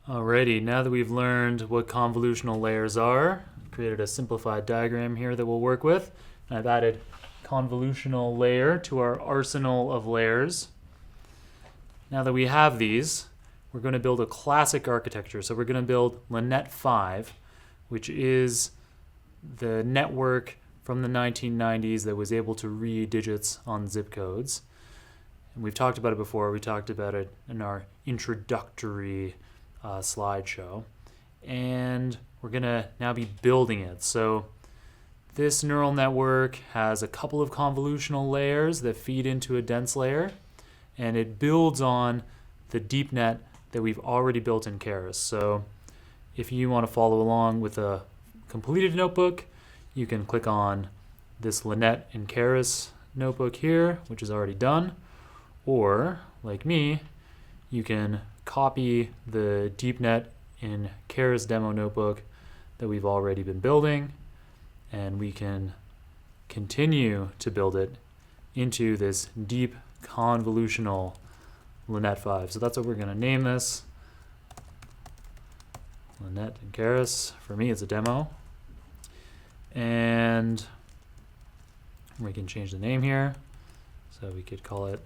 Alrighty, now that we've learned what convolutional layers are, I've created a simplified diagram here that we'll work with. And I've added convolutional layer to our arsenal of layers. Now that we have these, we're going to build a classic architecture. So we're going to build LeNet 5, which is the network from the 1990s that was able to read digits on zip codes. And we've talked about it before. We talked about it in our introductory slideshow, and we're gonna now be building it. So this neural network has a couple of convolutional layers that feed into a dense layer, and it builds on the deep net that we've already built in Keras. So if you want to follow along with a completed notebook, you can click on this LeNet in Keras notebook here, which is already done, or like me, you can copy the DeepNet in Keras demo notebook that we've already been building, and we can continue to build it into this deep convolutional LeNet 5. So that's what we're going to name this. LeNet in Keras. For me, it's a demo. And we can change the name here. So we could call it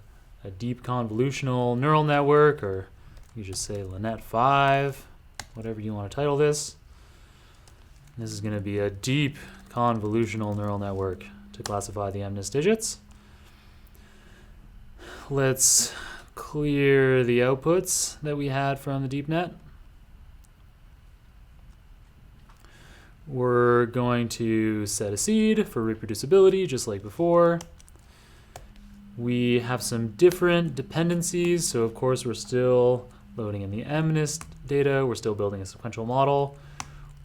a deep convolutional neural network, or you just say LeNet 5, whatever you want to title this. This is going to be a deep convolutional neural network to classify the MNIST digits. Let's clear the outputs that we had from the DeepNet. We're going to set a seed for reproducibility, just like before. We have some different dependencies, so of course we're still loading in the MNIST data, we're still building a sequential model.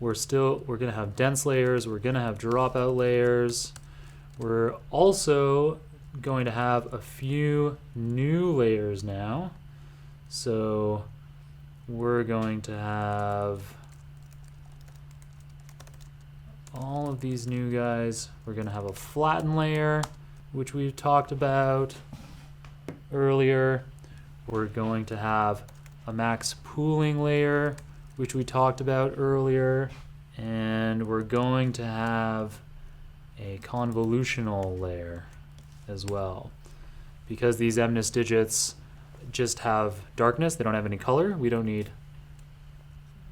We're going to have dense layers, we're going to have dropout layers. We're also going to have a few new layers now. So we're going to have all of these new guys. We're going to have a flatten layer, which we've talked about earlier. We're going to have a max pooling layer, which we talked about earlier. And we're going to have a convolutional layer as well. Because these MNIST digits just have darkness, they don't have any color. We don't need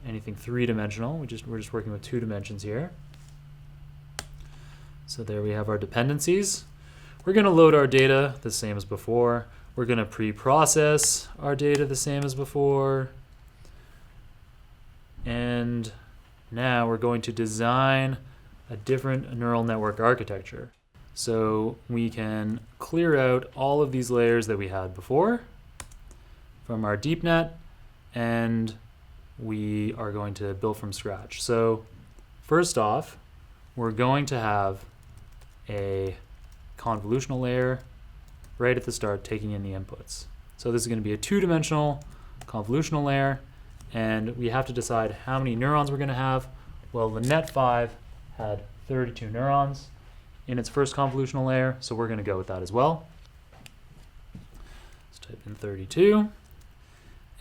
anything three-dimensional. We're just working with 2 dimensions here. So there we have our dependencies. We're going to load our data the same as before. We're going to pre-process our data the same as before. And now we're going to design a different neural network architecture. So we can clear out all of these layers that we had before from our DeepNet, and we are going to build from scratch. So first off, we're going to have a convolutional layer right at the start taking in the inputs. So this is going to be a 2-dimensional convolutional layer, and we have to decide how many neurons we're going to have. Well, the LeNet 5 had 32 neurons in its first convolutional layer, so we're going to go with that as well. Let's type in 32.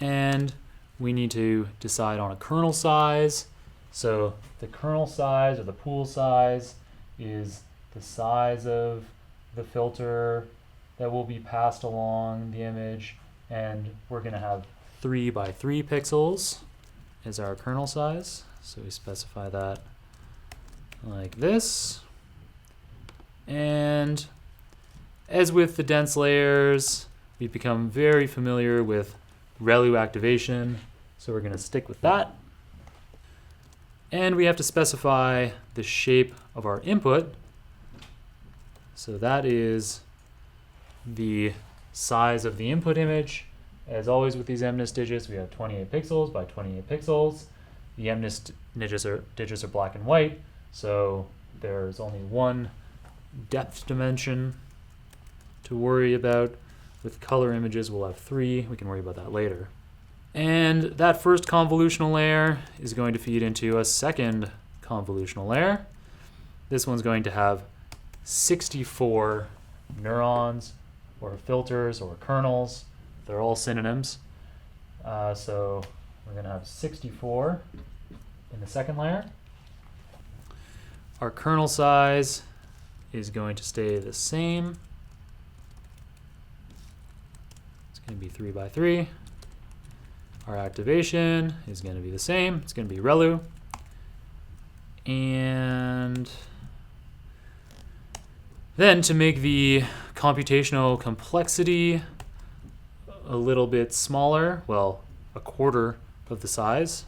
And we need to decide on a kernel size. So the kernel size, or the pool size, is the size of the filter that will be passed along the image, and we're going to have 3 by 3 pixels as our kernel size. So we specify that like this. And as with the dense layers, we've become very familiar with ReLU activation, so we're going to stick with that. And we have to specify the shape of our input. So that is the size of the input image. As always with these MNIST digits, we have 28 pixels by 28 pixels. The MNIST digits are black and white, so there's only one depth dimension to worry about. With color images, we'll have 3. We can worry about that later. And that first convolutional layer is going to feed into a second convolutional layer. This one's going to have 64 neurons, or filters, or kernels. They're all synonyms. So We're going to have 64 in the second layer. Our kernel size is going to stay the same. It's going to be 3 by 3. Our activation is going to be the same. It's going to be ReLU. And then to make the computational complexity a little bit smaller, well, a quarter of the size,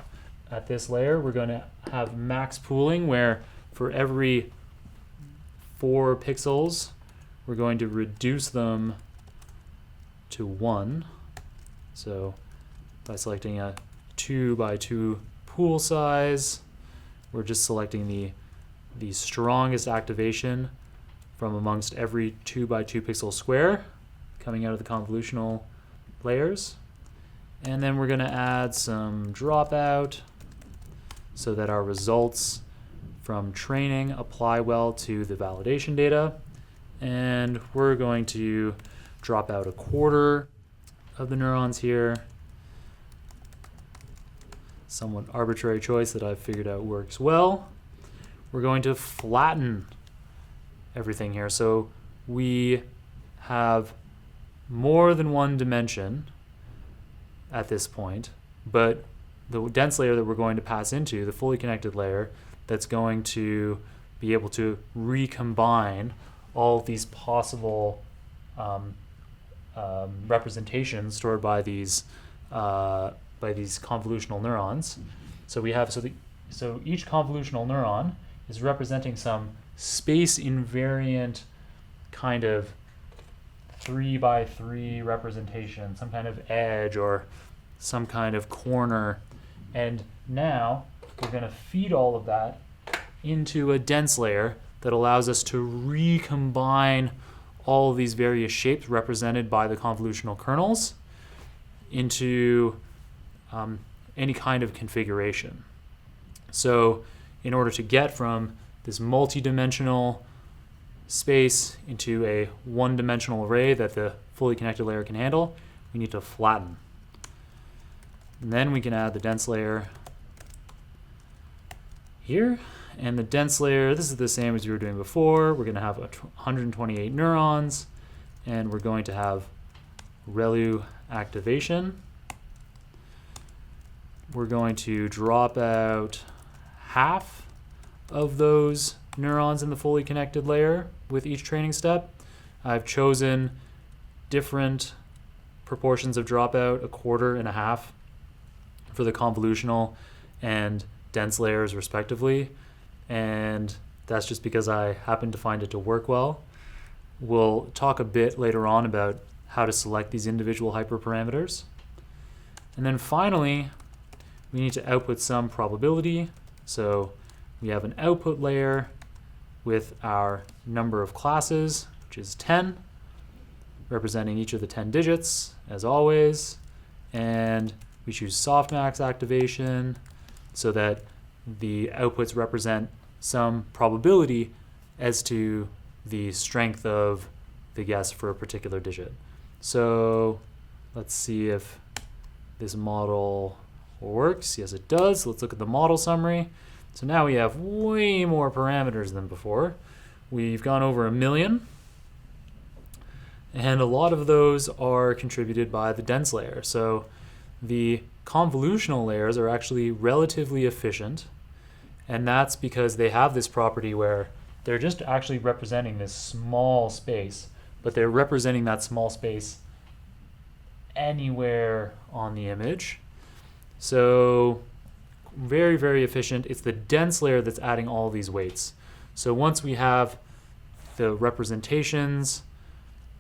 at this layer, we're going to have max pooling, where for every 4 pixels, we're going to reduce them to 1. So by selecting a 2 by 2 pool size, we're just selecting the strongest activation from amongst every 2 by 2 pixel square coming out of the convolutional layers. And then we're going to add some dropout so that our results from training apply well to the validation data. And we're going to drop out a quarter of the neurons here. Somewhat arbitrary choice that I've figured out works well. We're going to flatten everything here. So we have more than one dimension at this point, but the dense layer that we're going to pass into, the fully connected layer, that's going to be able to recombine all of these possible representations stored by these convolutional neurons. So we have so each convolutional neuron is representing some space invariant kind of 3 by 3 representation, some kind of edge or some kind of corner. And now we're going to feed all of that into a dense layer that allows us to recombine all of these various shapes represented by the convolutional kernels into any kind of configuration. So in order to get from this multi-dimensional space into a one-dimensional array that the fully connected layer can handle, we need to flatten. And then we can add the dense layer here. And the dense layer, this is the same as we were doing before. We're going to have 128 neurons, and we're going to have ReLU activation. We're going to drop out half of those neurons in the fully connected layer with each training step. I've chosen different proportions of dropout, a quarter and a half for the convolutional and dense layers respectively. And that's just because I happen to find it to work well. We'll talk a bit later on about how to select these individual hyperparameters. And then finally, we need to output some probability. So we have an output layer with our number of classes, which is 10, representing each of the 10 digits, as always. And we choose softmax activation so that the outputs represent some probability as to the strength of the guess for a particular digit. So let's see if this model works. Yes, it does. Let's look at the model summary. So now we have way more parameters than before. We've gone over 1 million. And a lot of those are contributed by the dense layer. So the convolutional layers are actually relatively efficient. And that's because they have this property where they're just actually representing this small space, but they're representing that small space anywhere on the image. So very, very efficient. It's the dense layer that's adding all these weights. So once we have the representations,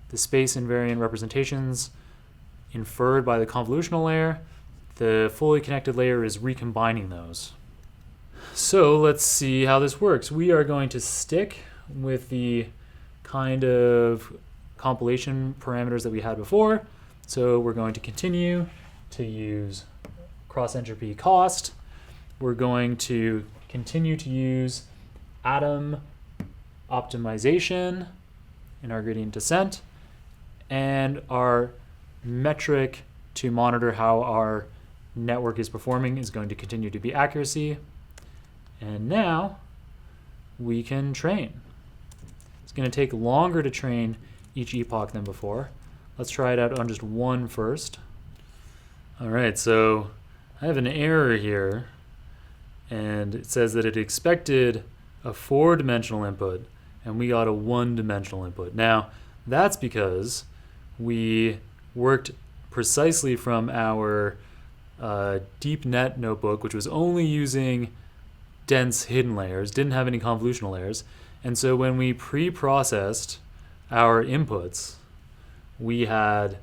the space invariant representations inferred by the convolutional layer, the fully connected layer is recombining those. So let's see how this works. We are going to stick with the kind of compilation parameters that we had before. So we're going to continue to use cross-entropy cost. We're going to continue to use atom optimization in our gradient descent, and our metric to monitor how our network is performing is going to continue to be accuracy. And now we can train. It's going to take longer to train each epoch than before. Let's try it out on just one first. All right, so I have an error here, and it says that it expected a 4-dimensional input, and we got a 1-dimensional input. Now, that's because we worked precisely from our DeepNet notebook, which was only using dense hidden layers, didn't have any convolutional layers. And so when we pre-processed our inputs, we had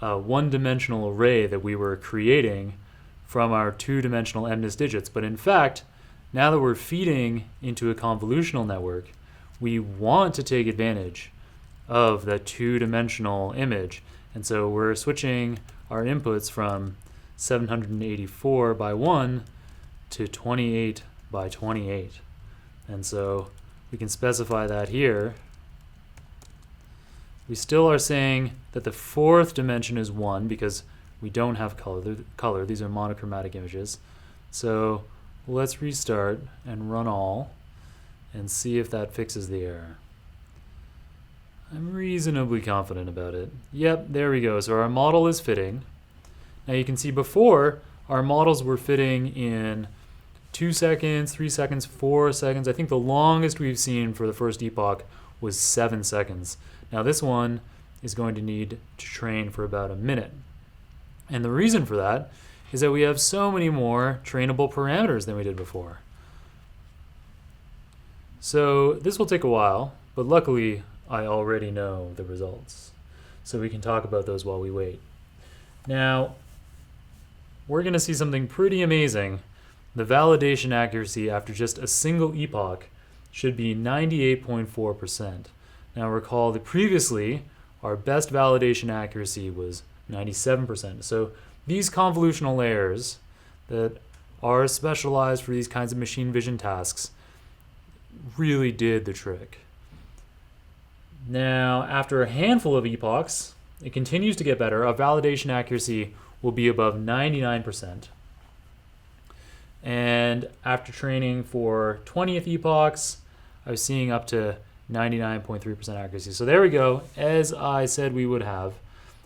a 1-dimensional array that we were creating from our 2-dimensional MNIST digits. But in fact, now that we're feeding into a convolutional network, we want to take advantage of that 2-dimensional image. And so we're switching our inputs from 784 by 1 to 28 by 28. And so we can specify that here. We still are saying that the 4th dimension is 1 because we don't have color. These are monochromatic images. So let's restart and run all and see if that fixes the error. I'm reasonably confident about it. Yep, there we go. So our model is fitting. Now you can see before, our models were fitting in 2 seconds, 3 seconds, 4 seconds. I think the longest we've seen for the first epoch was 7 seconds. Now this one is going to need to train for about a minute. And the reason for that is that we have so many more trainable parameters than we did before. So this will take a while, but luckily I already know the results. So we can talk about those while we wait. Now, we're going to see something pretty amazing. The validation accuracy after just a single epoch should be 98.4%. Now recall that previously our best validation accuracy was 97%. So these convolutional layers that are specialized for these kinds of machine vision tasks really did the trick. Now, after a handful of epochs, it continues to get better. Our validation accuracy will be above 99%. And after training for 20th epochs, I was seeing up to 99.3% accuracy. So there we go. As I said we would have,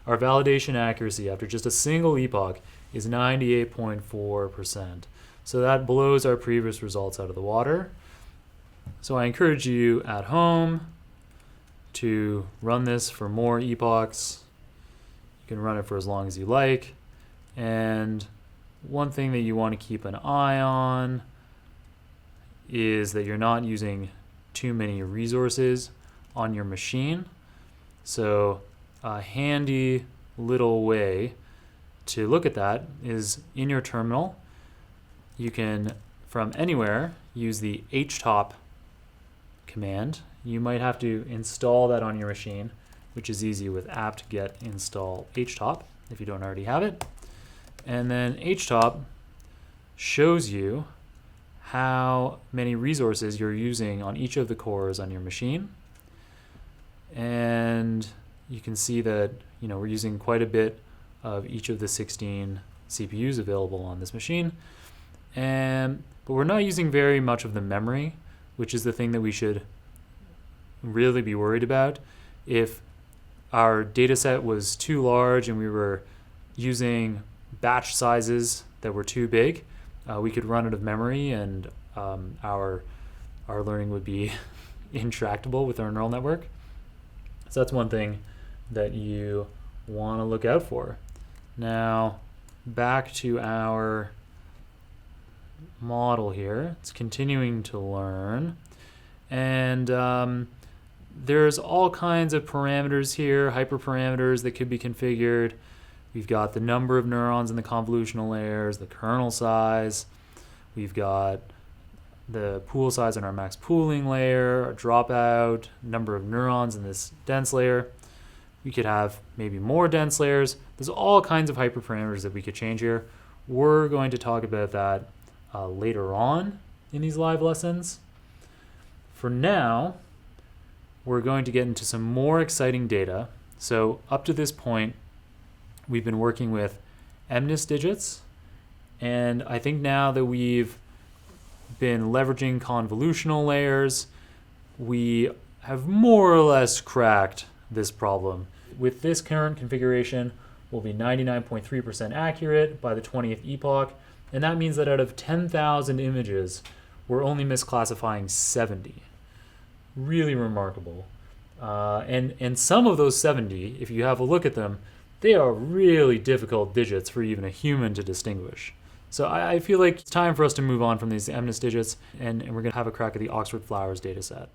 our validation accuracy after just a single epoch is 98.4%. So that blows our previous results out of the water. So I encourage you at home to run this for more epochs. You can run it for as long as you like. And one thing that you want to keep an eye on is that you're not using too many resources on your machine. So a handy little way to look at that is in your terminal. You can, from anywhere, use the htop command. You might have to install that on your machine, which is easy with apt-get install htop if you don't already have it. And then htop shows you how many resources you're using on each of the cores on your machine. And you can see that we're using quite a bit of each of the 16 CPUs available on this machine. But we're not using very much of the memory, which is the thing that we should really be worried about. If our data set was too large and we were using batch sizes that were too big, we could run out of memory, and our learning would be intractable with our neural network. So that's one thing that you want to look out for. Now, back to our model here. It's continuing to learn. And there's all kinds of parameters here, hyperparameters that could be configured. We've got the number of neurons in the convolutional layers, the kernel size. We've got the pool size in our max pooling layer, a dropout, number of neurons in this dense layer. We could have maybe more dense layers. There's all kinds of hyperparameters that we could change here. We're going to talk about that later on in these live lessons. For now, we're going to get into some more exciting data. So up to this point, we've been working with MNIST digits And I think now that we've been leveraging convolutional layers, we have more or less cracked this problem. With this current configuration, we'll be 99.3% accurate by the 20th epoch, and that means that out of 10,000 images, we're only misclassifying 70. Really remarkable. And some of those 70, if you have a look at them, they are really difficult digits for even a human to distinguish. So I feel like it's time for us to move on from these MNIST digits, and we're going to have a crack at the Oxford Flowers dataset.